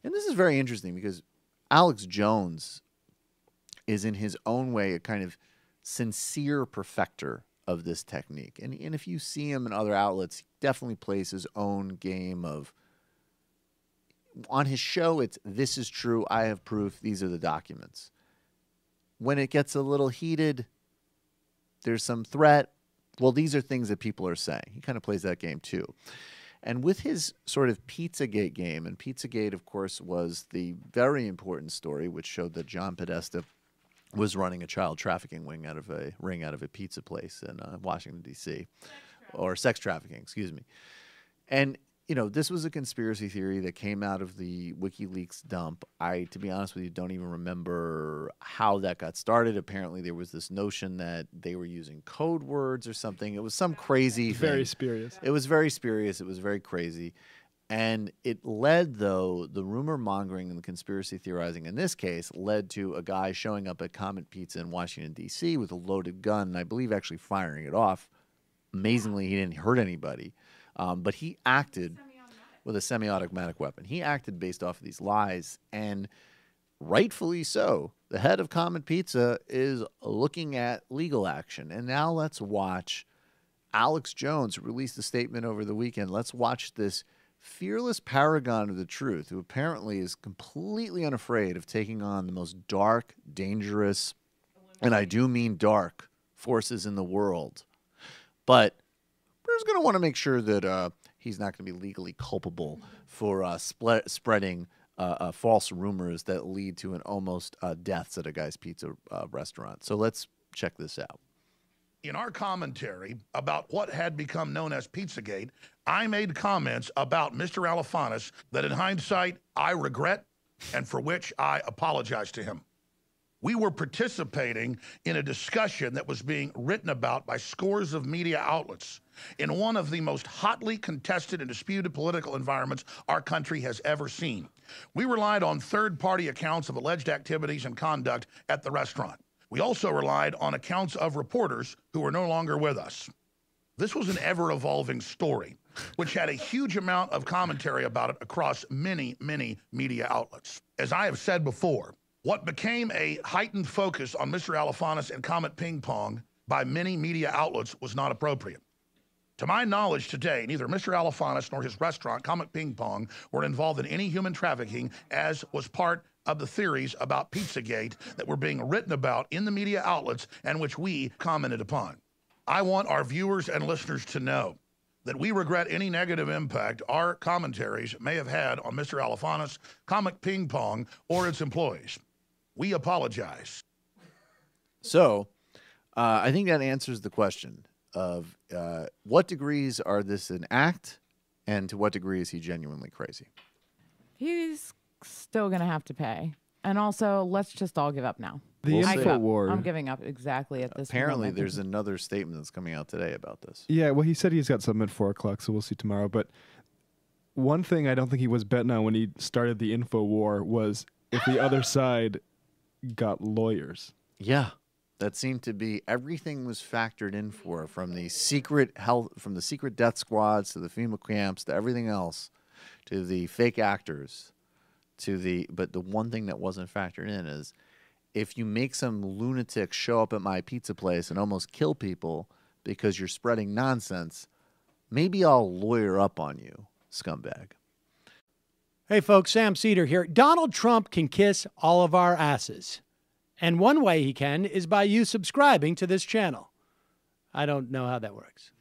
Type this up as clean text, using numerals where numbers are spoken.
And this is very interesting because Alex Jones is in his own way a kind of sincere perfecter of this technique. And if you see him in other outlets, he definitely plays his own game of, on his show, it's this is true, I have proof, these are the documents. When it gets a little heated, there's some threat. Well, these are things that people are saying. He kind of plays that game too. And with his sort of Pizzagate game, and Pizzagate, of course, was the very important story which showed that John Podesta was running a child trafficking ring out of a pizza place in Washington, D.C., or sex trafficking, excuse me. And, you know, this was a conspiracy theory that came out of the WikiLeaks dump. To be honest with you, don't even remember how that got started. Apparently, there was this notion that they were using code words or something. It was some crazy thing. Very spurious. It was very spurious. It was very crazy. And it led, though, the rumor mongering and the conspiracy theorizing in this case led to a guy showing up at Comet Pizza in Washington, D.C. with a loaded gun, and I believe actually firing it off. Amazingly, he didn't hurt anybody. But he acted with a semi-automatic weapon. He acted based off of these lies, and rightfully so. The head of Comet Pizza is looking at legal action. And now let's watch Alex Jones, who released a statement over the weekend. Let's watch this fearless paragon of the truth, who apparently is completely unafraid of taking on the most dark, dangerous, and I do mean dark, forces in the world. But we're just going to want to make sure that he's not going to be legally culpable for spreading false rumors that lead to an almost deaths at a guy's pizza restaurant. So let's check this out. In our commentary about what had become known as Pizzagate, I made comments about Mr. Alifanis that in hindsight I regret and for which I apologize to him. We were participating in a discussion that was being written about by scores of media outlets in one of the most hotly contested and disputed political environments our country has ever seen. We relied on third-party accounts of alleged activities and conduct at the restaurant. We also relied on accounts of reporters who were no longer with us. This was an ever-evolving story, which had a huge amount of commentary about it across many, many media outlets. As I have said before, what became a heightened focus on Mr. Alifanis and Comet Ping-Pong by many media outlets was not appropriate. To my knowledge today, neither Mr. Alifanis nor his restaurant, Comet Ping-Pong, were involved in any human trafficking, as was part of the theories about Pizzagate that were being written about in the media outlets and which we commented upon. I want our viewers and listeners to know that we regret any negative impact our commentaries may have had on Mr. Alifanis, Comet Ping-Pong, or its employees. We apologize. So I think that answers the question of what degrees are this an act, and to what degree is he genuinely crazy? He's still going to have to pay. And also, let's just all give up now. The info war. I'm giving up exactly at this Apparently, moment. there's another statement that's coming out today about this. Yeah, well, he said he's got something at 4 o'clock, so we'll see tomorrow. But one thing I don't think he was betting on when he started the info war was if the other side got lawyers. Yeah, that seemed to be everything was factored in for, from the secret death squads to the FEMA camps to everything else, to the fake actors, but the one thing that wasn't factored in is if you make some lunatic show up at my pizza place and almost kill people because you're spreading nonsense, maybe I'll lawyer up on you, scumbag. Hey folks, Sam Seder here. Donald Trump can kiss all of our asses. And one way he can is by you subscribing to this channel. I don't know how that works.